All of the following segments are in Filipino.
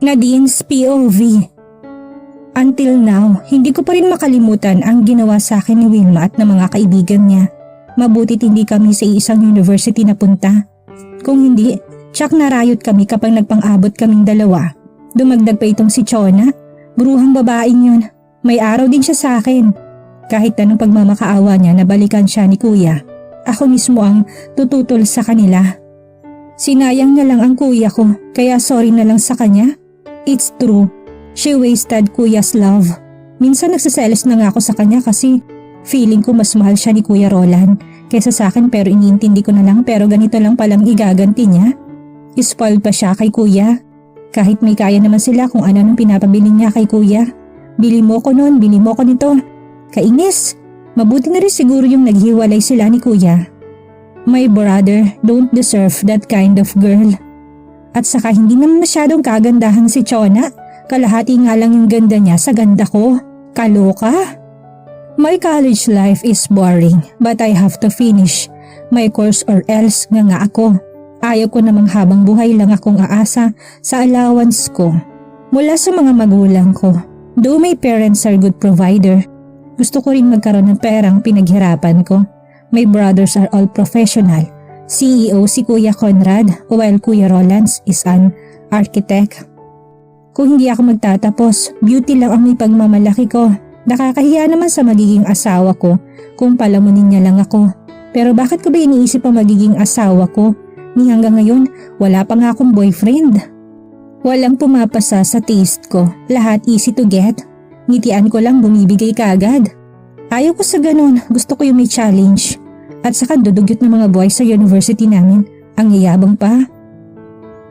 Nadine's POV. Until now, hindi ko pa rin makalimutan ang ginawa sa akin ni Wilma at ng mga kaibigan niya. Mabutit hindi kami sa isang university na punta. Kung hindi, tsak na riot kami kapag nagpang-abot kaming dalawa. Dumagdag pa itong si Chona. Bruhang babaeng yun. May araw din siya sa akin. Kahit anong pagmamakaawa niya na balikan siya ni kuya, ako mismo ang tututol sa kanila. Sinayang na lang ang kuya ko, kaya sorry na lang sa kanya. It's true. She wasted kuya's love. Minsan nagsiselos na nga ako sa kanya kasi feeling ko mas mahal siya ni Kuya Roland kaysa sa akin, pero iniintindi ko na lang, pero ganito lang palang igaganti niya. Spoiled pa siya kay kuya. Kahit may kaya naman sila kung ano nang pinapabili niya kay kuya. Bili mo ko nun, bili mo ko nito. Kainis. Mabuti na rin siguro yung naghiwalay sila ni kuya. My brother don't deserve that kind of girl. At saka hindi naman masyadong kagandahan si Chona. Kalahati nga lang yung ganda niya sa ganda ko. Kaloka? My college life is boring, but I have to finish my course or else nga ako. Ayaw ko namang habang buhay lang akong aasa sa allowance ko mula sa mga magulang ko. Though my parents are good provider, gusto ko rin magkaroon ng perang pinaghirapan ko. My brothers are all professional. CEO si Kuya Conrad, while Kuya Roland is an architect. Kung hindi ako magtatapos, beauty lang ang may pagmamalaki ko. Nakakahiya naman sa magiging asawa ko kung palamunin niya lang ako. Pero bakit ko ba iniisip ang magiging asawa ko? Ni hanggang ngayon, wala pa nga akong boyfriend. Walang pumapasa sa taste ko, lahat easy to get. Ngitian ko lang, bumibigay kaagad. Ayaw ko sa ganun, gusto ko yung may challenge. At saka dudugyot ng mga boys sa university namin, ang yayabang pa.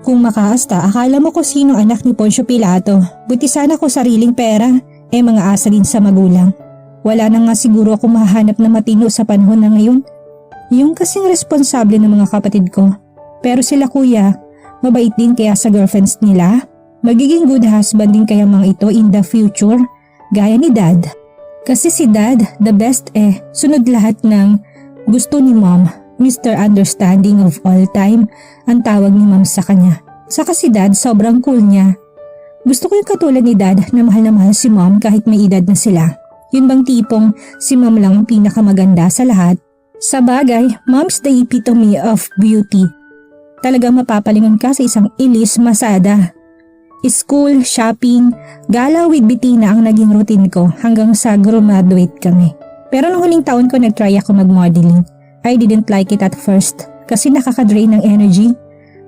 Kung makaasta, akala mo ko sino anak ni Poncio Pilato. Buti sana ko sariling pera, mga asa din sa magulang. Wala na nga siguro ako mahanap na matino sa panahon na ngayon. Yung kasing responsable ng mga kapatid ko. Pero sila kuya, mabait din kaya sa girlfriends nila. Magiging good husband din kaya mga ito in the future, gaya ni dad. Kasi si dad, the best sunod lahat ng gusto ni mom. Mr. Understanding of all time ang tawag ni mom sa kanya. Saka si dad, sobrang cool niya. Gusto ko yung katulad ni dad na mahal si mom kahit may edad na sila. Yun bang tipong si mom lang ang pinakamaganda sa lahat? Sa bagay, mom's the epitome of beauty. Talagang mapapalingon ka sa isang Elis Masada. School, shopping, gala with Bettina ang naging routine ko hanggang sa graduate kami. Pero nung huling taon ko nag-try ako mag-modeling. I didn't like it at first kasi nakaka-drain ng energy.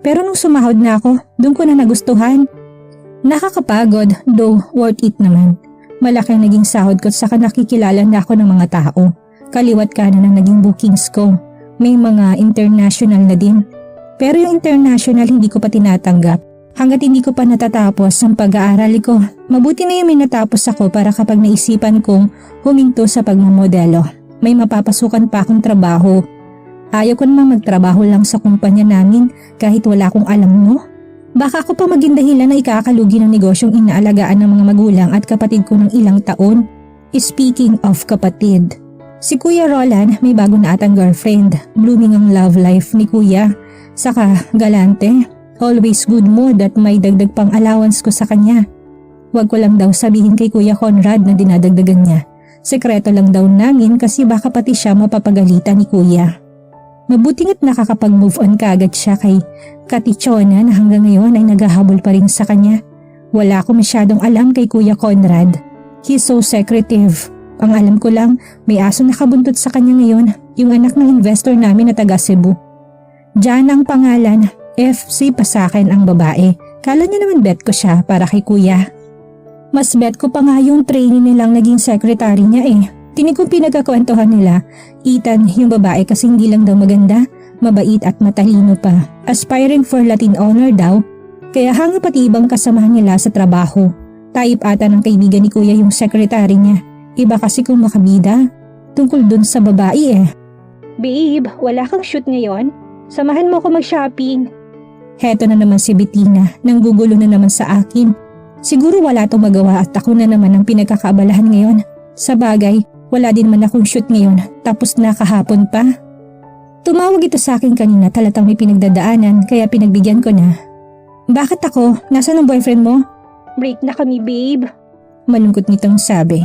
Pero nung sumahod na ako, doon ko na nagustuhan. Nakakapagod, though worth it naman. Malaki ang naging sahod ko, saka nakikilala na ako ng mga tao. Kaliwat kanan ang naging bookings ko. May mga international na din. Pero yung international hindi ko pa tinatanggap. Hanggat hindi ko pa natatapos ang pag-aaral ko. Mabuti na yung may natapos ako para kapag naisipan kong huminto sa pagmamodelo, may mapapasukan pa akong trabaho. Ayaw ko namang magtrabaho lang sa kumpanya namin kahit wala akong alam, no? Baka ako pa maging dahilan na ikakalugi ng negosyong inaalagaan ng mga magulang at kapatid ko ng ilang taon. Speaking of kapatid, si Kuya Roland may bago na atang girlfriend. Blooming ang love life ni Kuya. Saka galante. Always good mood at may dagdag pang allowance ko sa kanya. Huwag ko lang daw sabihin kay Kuya Conrad na dinadagdagan niya. Sekreto lang daw namin kasi baka pati siya mapapagalitan ni Kuya. Mabuti nga't nakakapag-move on kaagad siya kay Kati Chona na hanggang ngayon ay naghahabol pa rin sa kanya. Wala ako masyadong alam kay Kuya Conrad. He's so secretive. Ang alam ko lang, may aso nakabuntot sa kanya ngayon, yung anak ng investor namin na taga Cebu. Jan ang pangalan. FC pa sa akin ang babae. Kala niya naman bet ko siya para kay Kuya. Mas bet ko pa nga yung trainee nilang naging secretary niya Tinig kong pinagkakwentuhan nila, Ethan yung babae kasi hindi lang daw maganda, mabait at matalino pa. Aspiring for Latin honor daw, kaya hanga pati ibang kasamahan nila sa trabaho. Type ata ng kaibigan ni Kuya yung secretary niya. Iba kasi kung makabida, tungkol dun sa babae Babe, wala kang shoot ngayon? Samahan mo ako mag-shopping. Heto na naman si Bettina, nanggugulo na naman sa akin. Siguro wala tong magawa at ako na naman ang pinagkakaabalahan ngayon. Sa bagay, wala din man akong shoot ngayon, tapos na kahapon pa. Tumawag ito sa akin kanina, talatang may pinagdadaanan, kaya pinagbigyan ko na. Bakit ako? Nasaan ang boyfriend mo? break na kami babe. Malungkot nitong sabi.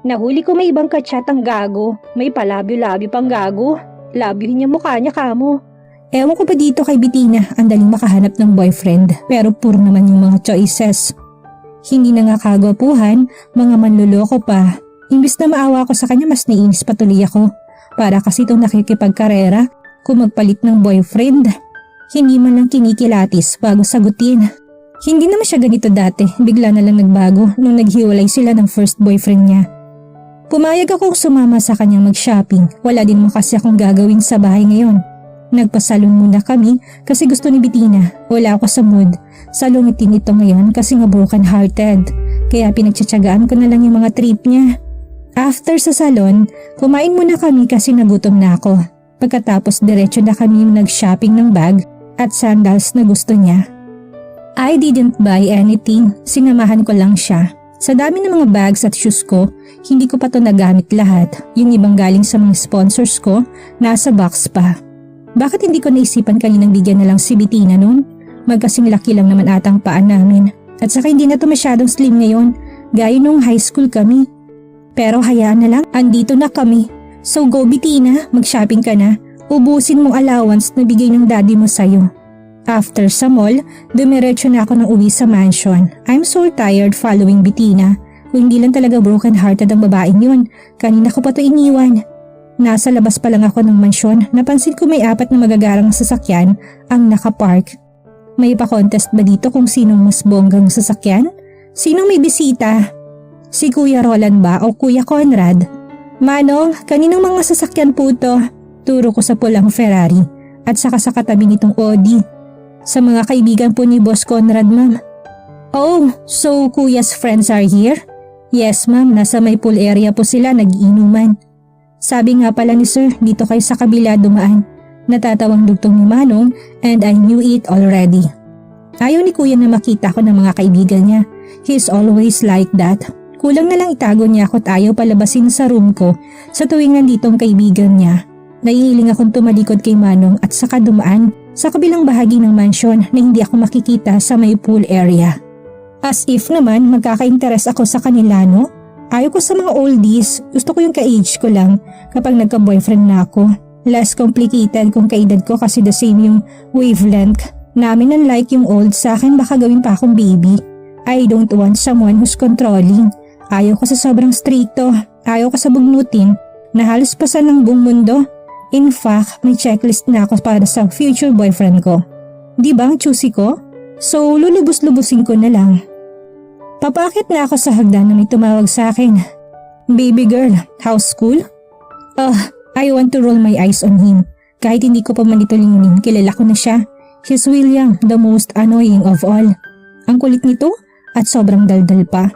Nahuli ko may ibang kachat ang gago. May palabyo-labyo pang gago. Labyohin niya mukha niya kamo. Ewan ko pa dito kay Bettina, ang daling makahanap ng boyfriend. Pero puro naman yung mga choices. Hindi na nga kagwapuhan, mga manluloko pa. Imbis na maawa ko sa kanya, mas naiinis patuloy ako. Para kasi itong nakikipagkarera kung magpalit ng boyfriend. Hindi man lang kinikilatis bago sagutin. Hindi naman siya ganito dati, bigla na lang nagbago nung naghiwalay sila ng first boyfriend niya. Pumayag akong sumama sa kanyang mag-shopping, wala din mo kasi akong gagawin sa bahay ngayon. Nagpasalon muna kami kasi gusto ni Bettina, wala ako sa mood. Salungitin ito ngayon kasi nga broken hearted, kaya pinagtsatsagaan ko na lang yung mga trip niya. After sa salon, kumain muna kami kasi nagutom na ako. Pagkatapos diretso na kami nag-shopping ng bag at sandals na gusto niya. I didn't buy anything, sinamahan ko lang siya. Sa dami ng mga bags at shoes ko, hindi ko pa to nagamit lahat. Yung ibang galing sa mga sponsors ko, nasa box pa. Bakit hindi ko naisipan kaninang bigyan na lang si Bettina noon? Magkasing laki lang naman atang paan namin. At saka hindi na to masyadong slim ngayon, gaya nung high school kami. Pero hayaan na lang, andito na kami. So go Bettina, mag-shopping ka na. Ubusin mong allowance na bigay ng daddy mo sa'yo. After sa mall, dumiretso na ako ng uwi sa mansion. I'm so tired following Bettina. Kung hindi lang talaga broken hearted ang babaeng yun, kanina ko pa to iniwan. Nasa labas pa lang ako ng mansyon, napansin ko may 4 na magagarang sasakyan ang nakapark. May pa-contest ba dito kung sinong mas bonggang sasakyan? Sinong may bisita? Si Kuya Roland ba o Kuya Conrad? Manong, kaninong mga sasakyan po to? Turo ko sa pulang Ferrari at saka sa katabi nitong Audi. Sa mga kaibigan po ni Boss Conrad, ma'am. Oh, so Kuya's friends are here? Yes ma'am, nasa may pool area po sila nag-iinuman. Sabi nga pala ni sir, dito kayo sa kabila dumaan. Natatawang dugtong ni Manong and I knew it already. Ayaw ni Kuya na makita ko ng mga kaibigan niya. He's always like that. Kulang na lang itago niya ako at ayaw palabasin sa room ko sa tuwing nanditong kaibigan niya. Nahihiling akong tumalikod kay Manong at saka dumaan sa kabilang bahagi ng mansion na hindi ako makikita sa may pool area. As if naman magkaka-interes ako sa kanila, no? Ayaw ko sa mga oldies, gusto ko yung ka-age ko lang kapag nagka-boyfriend na ako. Less complicated kung kaedad ko kasi the same yung wavelength namin, unlike yung old sa akin baka gawin pa akong baby. I don't want someone who's controlling. Ayaw ko sa sobrang stricto, ayaw ko sa bugnutin na halos pasan ng buong mundo. In fact, may checklist na ako para sa future boyfriend ko. Di ba ang choosy ko? So lulubos-lubusin ko na lang. Papakit na ako sa hagdan na may tumawag sa akin. Baby girl, how's school? I want to roll my eyes on him. Kahit hindi ko pa man ito lingunin, kilala ko na siya. He's William, the most annoying of all. Ang kulit nito at sobrang daldal pa.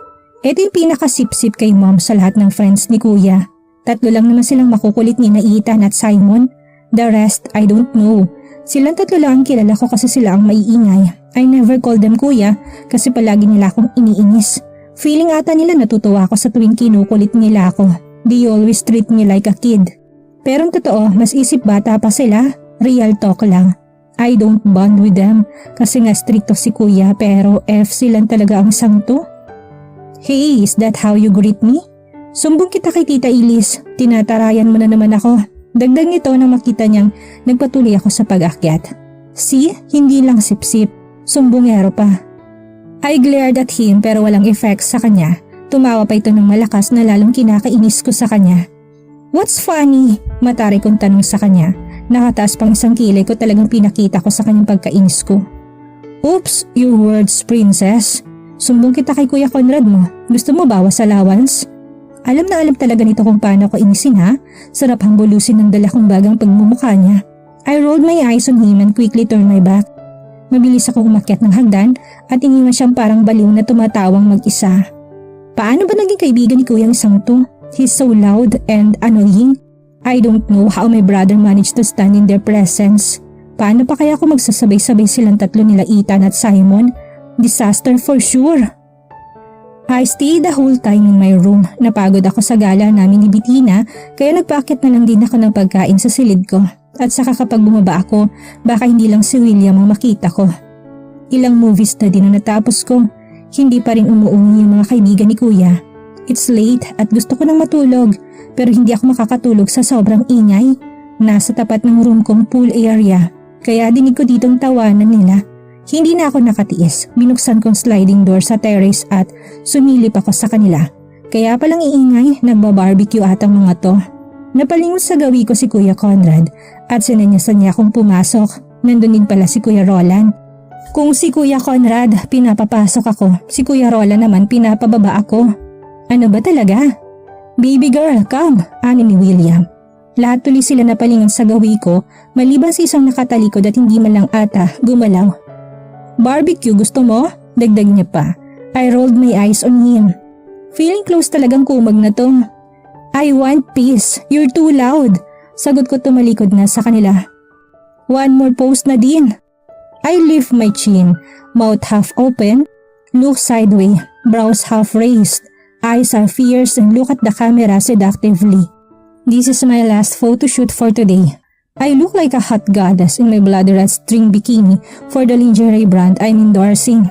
Ito yung pinakasip-sip kay mom sa lahat ng friends ni kuya. 3 lang naman silang makukulit ni Ethan at Simon. The rest, I don't know. Silang 3 lang ang kilala ko kasi sila ang maiingay. I never call them kuya kasi palagi nila akong iniinis. Feeling ata nila natutuwa ako sa tuwing kinukulit nila ako. They always treat me like a kid. Pero ang totoo, mas isip bata pa sila. Real talk lang. I don't bond with them kasi nga stricto si kuya pero F silang talaga ang isang to. Hey, is that how you greet me? Sumbong kita kay Tita Ilis. Tinatarayan mo na naman ako. Dagdag nito na makita niyang nagpatuloy ako sa pag-akyat. See, hindi lang sip-sip. Sumbongero pa. I glared at him pero walang effect sa kanya. Tumawa pa ito ng malakas na lalong kinakainis ko sa kanya. What's funny? Matari kong tanong sa kanya. Nakataas pang isang kilay ko talagang pinakita ko sa kanyang pagkainis ko. Oops, your words, princess. Sumbong kita kay Kuya Conrad mo. Gusto mo bawas allowance? Alam na alam talaga nito kung paano ko inisin ha. Sarap hambulusin ng dala kong bagang pagmumukha niya. I rolled my eyes on him and quickly turned my back. Mabilis akong umakyat ng hagdan at iniwan siyang parang baliw na tumatawang mag-isa. Paano ba naging kaibigan ni Kuya ang isang to? He's so loud and annoying. I don't know how my brother managed to stand in their presence. Paano pa kaya ako magsasabay-sabay silang 3 nila Ethan at Simon? Disaster for sure. I stayed the whole time in my room. Napagod ako sa gala namin ni Bettina kaya nagpaakyat na lang din ako ng pagkain sa silid ko. At saka kapag bumaba ako, baka hindi lang si William ang makita ko. Ilang movies na din na natapos ko. Hindi pa rin umuungi yung mga kaibigan ni Kuya. It's late at gusto ko nang matulog pero hindi ako makakatulog sa sobrang ingay. Nasa tapat ng room kong pool area kaya dinig ko ditong tawanan nila. Hindi na ako nakatiis. Binuksan kong sliding door sa terrace at sumilip ako sa kanila. Kaya palang iingay, nagbabarbecue atang mga to. Napalingon sa gawi ko si Kuya Conrad at sinanyasan niya akong pumasok. Nandun din pala si Kuya Roland. Kung si Kuya Conrad pinapapasok ako, si Kuya Roland naman pinapababa ako. Ano ba talaga? Baby girl, come, ani ni William. Lahat tuloy sila napalingon sa gawi ko maliban sa isang nakatalikod at hindi man lang ata gumalaw. Barbecue gusto mo? Dagdag niya pa. I rolled my eyes on him. Feeling close talagang kumag na to. I want peace. You're too loud. Sagot ko tumalikod na sa kanila. One more pose na din. I lift my chin, mouth half open, look sideways, brows half raised, eyes are fierce and look at the camera seductively. This is my last photo shoot for today. I look like a hot goddess in my blood red string bikini for the lingerie brand I'm endorsing.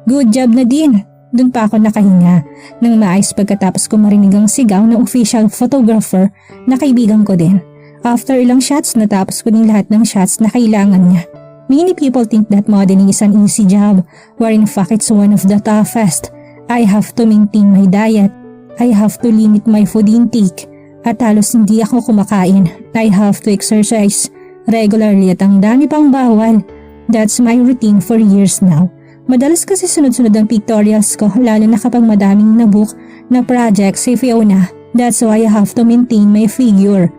Good job na din. Doon pa ako nakahinga nang maayos pagkatapos ko marinig ang sigaw ng official photographer na kaibigan ko din. After ilang shots natapos ko din lahat ng shots na kailangan niya. Many people think that modeling is an easy job where in fact it's one of the toughest. I have to maintain my diet. I have to limit my food intake. At halos hindi ako kumakain. I have to exercise regularly at ang dami pang bawal. That's my routine for years now. Madalas kasi sunod-sunod ang pictorials ko lalo na kapag madaming nabook na project si Fiona. That's why I have to maintain my figure.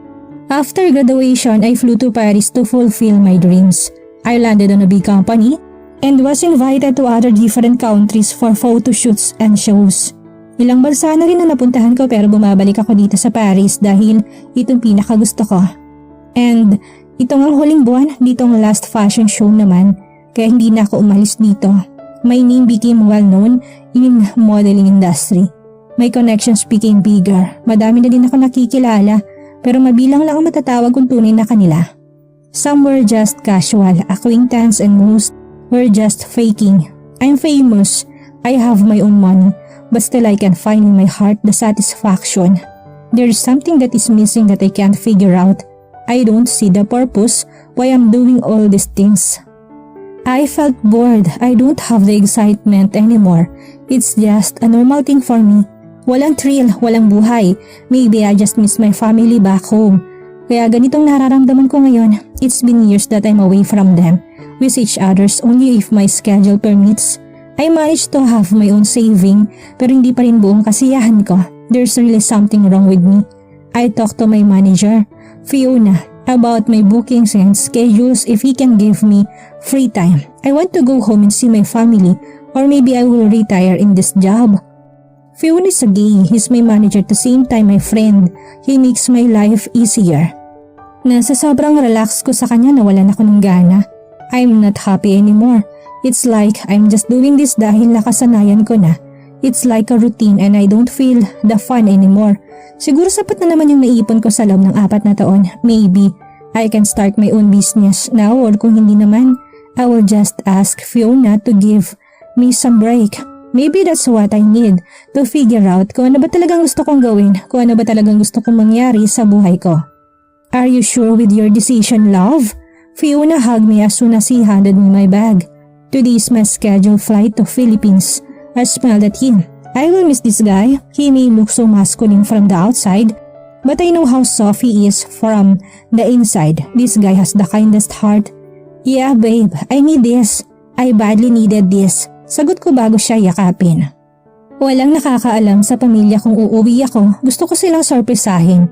After graduation, I flew to Paris to fulfill my dreams. I landed on a big company and was invited to other different countries for photo shoots and shows. Ilang bansa na rin na napuntahan ko pero bumabalik ako dito sa Paris dahil itong pinakagusto ko. And itong ang huling buwan, ditong last fashion show naman, kaya hindi na ako umalis dito. My name became well known in modeling industry. My connections became bigger. Madami na din ako nakikilala pero mabilang lang ang matatawag kung tunay na kanila. Some were just casual acquaintance and most were just faking. I'm famous. I have my own money. But still I can find in my heart the satisfaction. There is something that is missing that I can't figure out. I don't see the purpose why I'm doing all these things. I felt bored. I don't have the excitement anymore. It's just a normal thing for me. Walang thrill, walang buhay. Maybe I just miss my family back home. Kaya ganitong nararamdaman ko ngayon. It's been years that I'm away from them. We see each other's only if my schedule permits. I managed to have my own saving pero hindi pa rin buong kasiyahan ko. There's really something wrong with me. I talked to my manager, Fiona, about my bookings and schedules if he can give me free time. I want to go home and see my family or maybe I will retire in this job. Fiona is a gay. He's my manager at the same time my friend. He makes my life easier. Nasa sobrang relax ko sa kanya nawalan ako ng gana. I'm not happy anymore. It's like I'm just doing this dahil nakasanayan ko na. It's like a routine and I don't feel the fun anymore. Siguro sapat na naman yung naipon ko sa loob ng 4 na taon. Maybe I can start my own business now or kung hindi naman, I will just ask Fiona to give me some break. Maybe that's what I need to figure out kung ano ba talagang gusto kong gawin, kung ano ba talagang gusto kong mangyari sa buhay ko. Are you sure with your decision, love? Fiona hugged me as soon as he handed me my bag. Today is my scheduled flight to Philippines. I smiled at him. I will miss this guy. He may look so masculine from the outside, but I know how soft he is from the inside. This guy has the kindest heart. Yeah, babe, I need this. I badly needed this. Sagot ko bago siya yakapin. Walang nakakaalam sa pamilya kung uuwi ako. Gusto ko silang sorpresahin.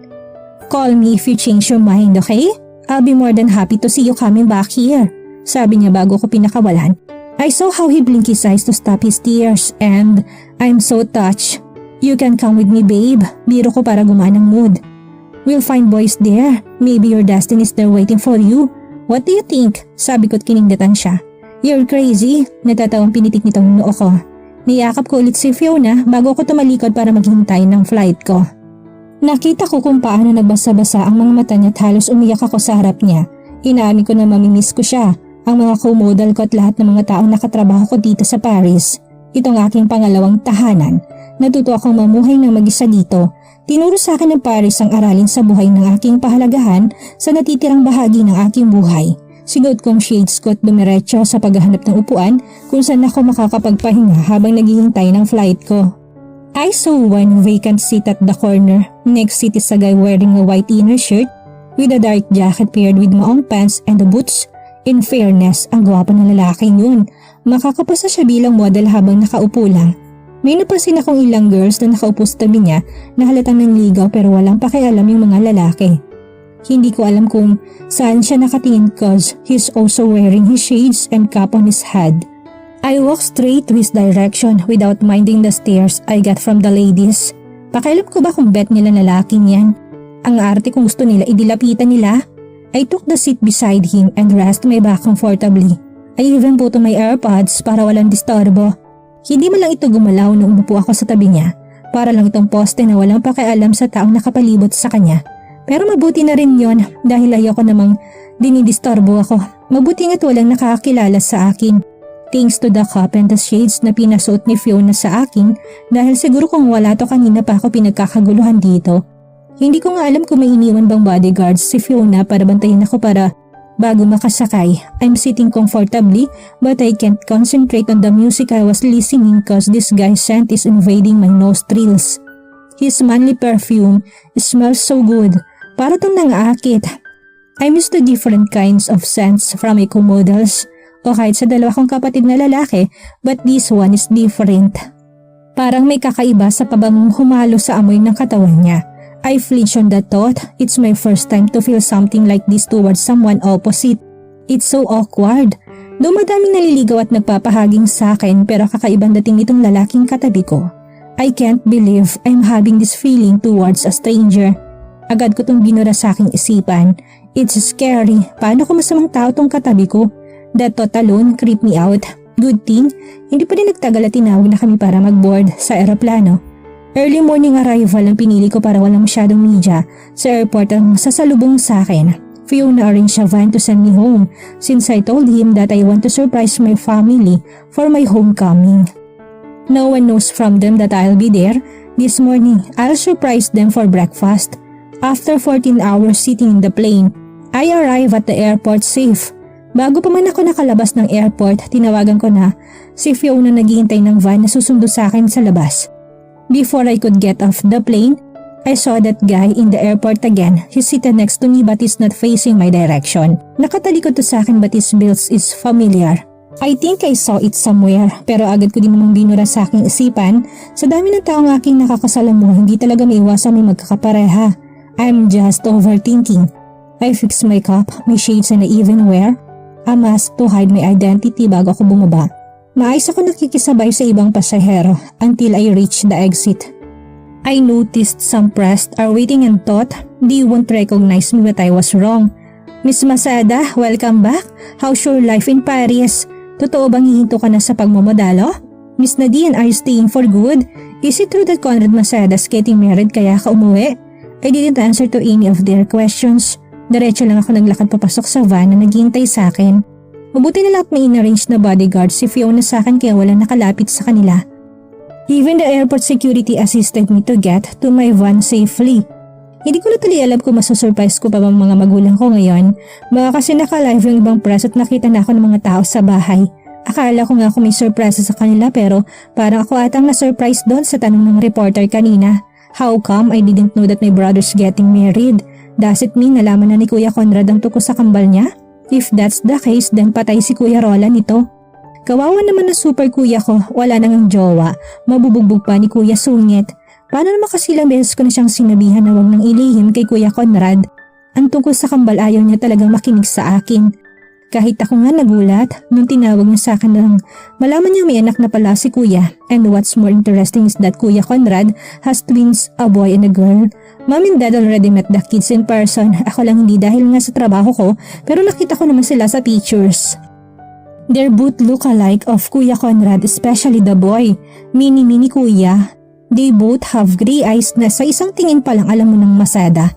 Call me if you change your mind, okay? I'll be more than happy to see you coming back here. Sabi niya bago ko pinakawalan. I saw how he blinked his eyes to stop his tears and I'm so touched. You can come with me, babe. Biro ko para gumaan ang mood. We'll find boys there. Maybe your destiny is there waiting for you. What do you think? Sabi ko't kinindatan siya. You're crazy. Natatawang pinitik nitong noo ko. Niyakap ko ulit si Fiona bago ko tumalikod para maghintay ng flight ko. Nakita ko kung paano nagbasa-basa ang mga mata niya at halos umiyak ako sa harap niya. Inaamin ko na mamimiss ko siya. Ang mga co-model ko at lahat ng mga taong nakatrabaho ko dito sa Paris. Itong aking pangalawang tahanan. Natuto akong mamuhay ng mag-isa dito. Tinuro sa akin ng Paris ang aralin sa buhay ng aking pahalagahan sa natitirang bahagi ng aking buhay. Sinuot kong shades ko at dumiretso sa paghahanap ng upuan kung saan ako makakapagpahinga habang naghihintay ng flight ko. I saw one vacant seat at the corner. Next seat is a guy wearing a white inner shirt with a dark jacket paired with maong pants and the boots. In fairness, ang gwapo ng lalaking yun. Makakapasa siya bilang model habang nakaupo lang. May napansin akong ilang girls na nakaupo sa tabi niya na halatang nanligaw pero walang pakialam yung mga lalaki. Hindi ko alam kung saan siya nakatingin cause he's also wearing his shades and cap on his head. I walked straight to his direction without minding the stares I got from the ladies. Pakialam ko ba kung bet nila lalaking yan? Ang arte kung gusto nila idilapitan nila. I took the seat beside him and rested my back comfortably. I even put on my AirPods para walang disturbo. Hindi man lang ito gumalaw nung umupo ako sa tabi niya. Para lang itong poste na walang pakialam sa taong nakapalibot sa kanya. Pero mabuti na rin yon dahil ayoko namang dinidisturbo ako. Mabuti nga't walang nakakakilala sa akin. Thanks to the cup and the shades na pinasuot ni Fiona sa akin dahil siguro kung wala to kanina pa ako pinagkakaguluhan dito. Hindi ko nga alam kung may iniwan bang bodyguards si Fiona para bantayan ako para bago makasakay. I'm sitting comfortably but I can't concentrate on the music I was listening cause this guy's scent is invading my nostrils. His manly perfume smells so good. Para itong nangaakit. I'm used to different kinds of scents from my co-models o kahit sa dalawa kong kapatid na lalaki but this one is different. Parang may kakaiba sa pabangong humalo sa amoy ng katawan niya. I flinch on the thought. It's my first time to feel something like this towards someone opposite. It's so awkward. Dumadaming naliligaw at nagpapahaging sa akin pero kakaibang dating nitong lalaking katabi ko. I can't believe I'm having this feeling towards a stranger. Agad ko tong binura sa aking isipan. It's scary. Paano kung masamang tao tong katabi ko? That thought alone creep me out. Good thing, hindi pa rin nagtagal at tinawag na kami para mag-board sa eroplano. Early morning arrival ang pinili ko para walang masyadong media sa airport ang sasalubong sa akin. Fiona arranged a van to send me home since I told him that I want to surprise my family for my homecoming. No one knows from them that I'll be there. This morning, I'll surprise them for breakfast. After 14 hours sitting in the plane, I arrive at the airport safe. Bago pa man ako nakalabas ng airport, tinawagan ko na si Fiona na naghihintay ng van na susundo sa akin sa labas. Before I could get off the plane, I saw that guy in the airport again. He's seated next to me but is not facing my direction. Nakatalikod to sa akin but his build is familiar. I think I saw it somewhere pero agad ko din namang binura sa aking isipan. Sa dami ng taong aking nakakasalamuha, hindi talaga maiwasan may magkakapareha. I'm just overthinking. I fixed my cup, my shades and I even wear a mask to hide my identity bago ako bumaba. Maayos ako nakikisabay sa ibang pasahero until I reach the exit. I noticed some press are waiting and thought they won't recognize me but I was wrong. Miss Masada, welcome back. How's your life in Paris? Totoo bang hihinto ka na sa pagmamodalo? Miss Nadine, are you staying for good? Is it true that Conrad Masada is getting married kaya ka umuwi? I didn't answer to any of their questions. Diretso lang ako naglakad papasok sa van na naghihintay sa akin. Mabuti na lang may inarrange na bodyguard si Fiona sa akin kaya walang nakalapit sa kanila. Even the airport security assisted me to get to my van safely. Hindi ko na tuloy alam kung masusurprise ko pa bang mga magulang ko ngayon. Baka kasi naka-live yung ibang press at nakita na ako ng mga tao sa bahay. Akala ko nga kung may surprise sa kanila pero parang ako atang na-surprise doon sa tanong ng reporter kanina. How come I didn't know that my brother's getting married? Does it mean nalaman na ni Kuya Conrad ang tuko sa kambal niya? If that's the case, then patay si Kuya Roland nito. Kawawa naman na super kuya ko, wala nang jowa, mabubugbog pa ni Kuya Sungit. Paano naman kasi ilang beses ko na siyang sinabihan na huwag nang ilihim kay Kuya Conrad. Ang tungkol sa kambal ayaw niya talagang makinig sa akin. Kahit ako nga nagulat nung tinawag niya sa akin nang malaman niya may anak na pala si Kuya. And what's more interesting is that Kuya Conrad has twins, a boy and a girl. Mom and Dad already met the kids in person. Ako lang hindi dahil nga sa trabaho ko pero nakita ko naman sila sa pictures. They're both look alike of Kuya Conrad, especially the boy. Mini Kuya. They both have gray eyes na sa isang tingin pa lang alam mo ng Masada.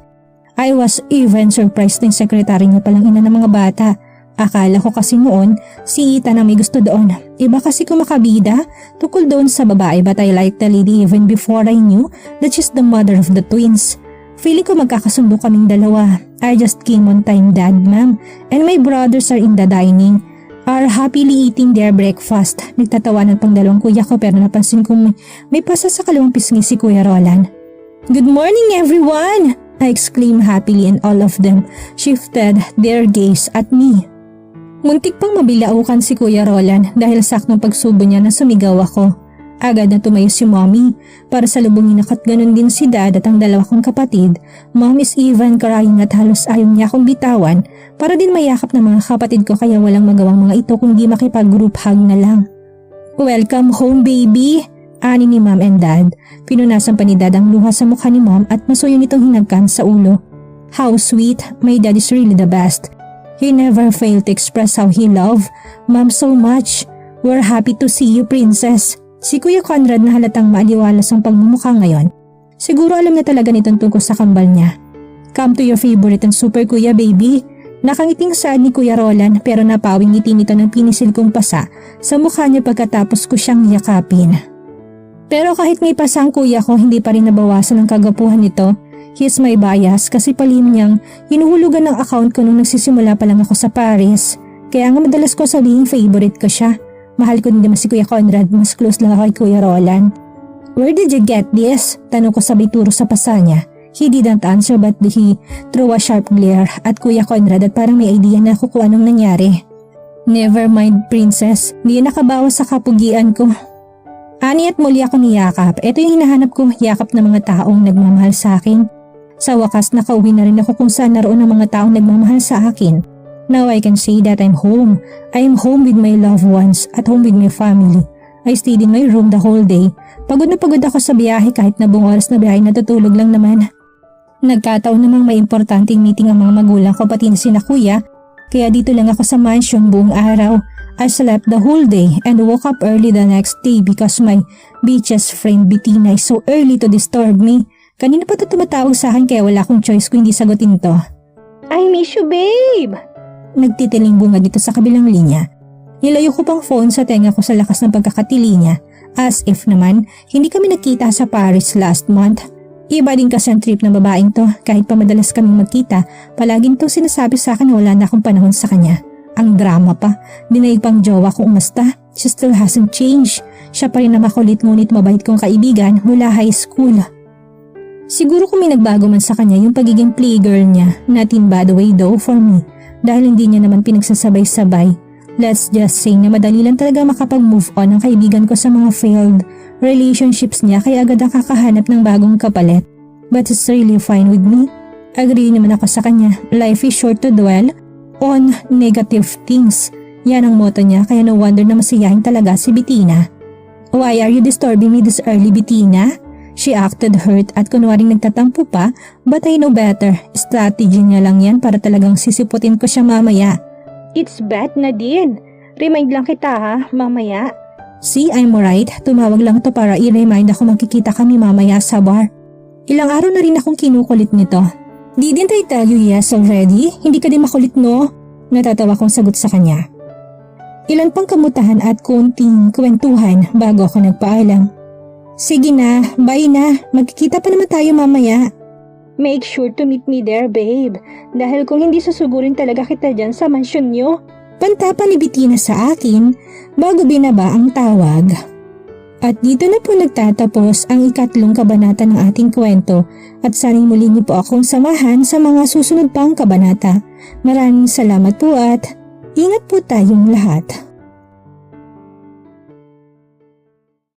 I was even surprised na yung secretary niya palang ina ng mga bata. Akala ko kasi noon si Ethan ang may gusto doon. Iba kasi kung makabida tukol doon sa babae, but I liked the lady even before I knew that she's the mother of the twins. Feeling ko magkakasundo kaming dalawa. I just came on time, Dad, Ma'am, and my brothers are in the dining, are happily eating their breakfast. Nagtatawanan pang dalawang kuya ko pero napansin kong may pasa sa kalawang pisngi si Kuya Roland. "Good morning, everyone!" I exclaimed happily, and all of them shifted their gaze at me. Muntik pang mabilaukan si Kuya Roland dahil saktong pagsubo niya na sumigaw ako. Agad na tumayo si Mommy para salubungin ako at ganun din si Dad at ang dalawa kong kapatid. Mom is even crying at halos ayaw niya akong bitawan para din mayakap ng mga kapatid ko, kaya walang magawang mga ito kundi makipag-group hug na lang. "Welcome home, baby!" ani ni Mom and Dad. Pinunasan pa ni Dad ang luha sa mukha ni Mom at masuyo nitong hinagkan sa ulo. How sweet, my dad is really the best. He never failed to express how he loved Mom so much. "We're happy to see you, Princess." Si Kuya Conrad na halatang maaliwalas ang pagmumukha ngayon. Siguro alam na talaga nitong tungkol sa kambal niya. "Come to your favorite and super kuya, baby." Nakangiting saad ni Kuya Roland pero napawing ngiti nito ng pinisil kong pasa sa mukha niya pagkatapos ko siyang yakapin. Pero kahit may pasa ang kuya ko, hindi pa rin nabawasan ang kagapuhan nito. He's my bias kasi palihim niyang hinuhulugan ng account ko nung nagsisimula pa lang ako sa Paris. Kaya nga madalas ko sabihin favorite ko siya. Mahal ko din naman si Kuya Conrad, mas close lang ako kay Kuya Roland. "Where did you get this?" Tanong ko sabay turo sa pasa niya. He didn't answer but he threw a sharp glare at Kuya Conrad at parang may idea na ako kung anong nangyari. "Never mind, Princess, hindi nakabawas sa kapugian ko." Ani at muli ako niyakap. Ito yung hinahanap ko, yakap ng mga taong nagmamahal sa akin. Sa wakas nakauwi na rin ako kung saan naroon ang mga taong nagmamahal sa akin. Now I can say that I'm home. I'm home with my loved ones, at home with my family. I stayed in my room the whole day. Pagod na pagod ako sa biyahe, kahit na buong oras na biyahe natutulog lang naman. Nagkataon namang may importanteng meeting ang mga magulang ko pati na sina kuya, kaya dito lang ako sa mansion buong araw. I slept the whole day and woke up early the next day because my bitch's friend Bettina is so early to disturb me. Kanina pa ito tumatawag sa akin kaya wala akong choice kung hindi sagutin to. "I miss you, babe!" Nagtitiling bunga dito sa kabilang linya. Nilayo ko pang phone sa tenga ko sa lakas ng pagkakatili niya, as if naman hindi kami nakita sa Paris last month. Iba din kasi ang trip ng babaeng to, kahit pa madalas kami magkita, palaging to sinasabi sa akin na wala na akong panahon sa kanya. Ang drama pa, dinaig pang jowa ko umasta. She still hasn't changed. Siya pa rin na makulit ngunit mabait kong kaibigan mula high school. Siguro kung may nagbago man sa kanya yung pagiging playgirl niya, not in bad way though for me, dahil hindi niya naman pinagsasabay-sabay. Let's just say na madali lang talaga makapag-move on ang kaibigan ko sa mga failed relationships niya, kaya agad ang kakahanap ng bagong kapalit. But it's really fine with me. Agree naman ako sa kanya. Life is short to dwell on negative things. Yan ang motto niya, kaya no wonder na masiyahin talaga si Bettina. "Why are you disturbing me this early, Bettina?" She acted hurt at kunwaring nagtatampo pa, but I know better. Strategy niya lang yan para talagang sisiputin ko siya mamaya. "It's bad na din. Remind lang kita ha, mamaya." "See, I'm right. Tumawag lang to para i-remind ako magkikita kami mamaya sa bar." Ilang araw na rin akong kinukulit nito. "Didn't I tell you yes already? Hindi ka din makulit, no?" Natatawa kong sagot sa kanya. Ilan pang kamutahan at konting kwentuhan bago ako nagpaalam. "Sige na, bye na. Magkikita pa naman tayo mamaya." "Make sure to meet me there, babe. Dahil kung hindi susugurin talaga kita dyan sa mansyon nyo." Pantapa ni Bettina sa akin bago binaba ang tawag. At dito na po nagtatapos ang ikatlong kabanata ng ating kwento at sana'y muli niyo po akong samahan sa mga susunod pang kabanata. Maraming salamat po at ingat po tayong lahat.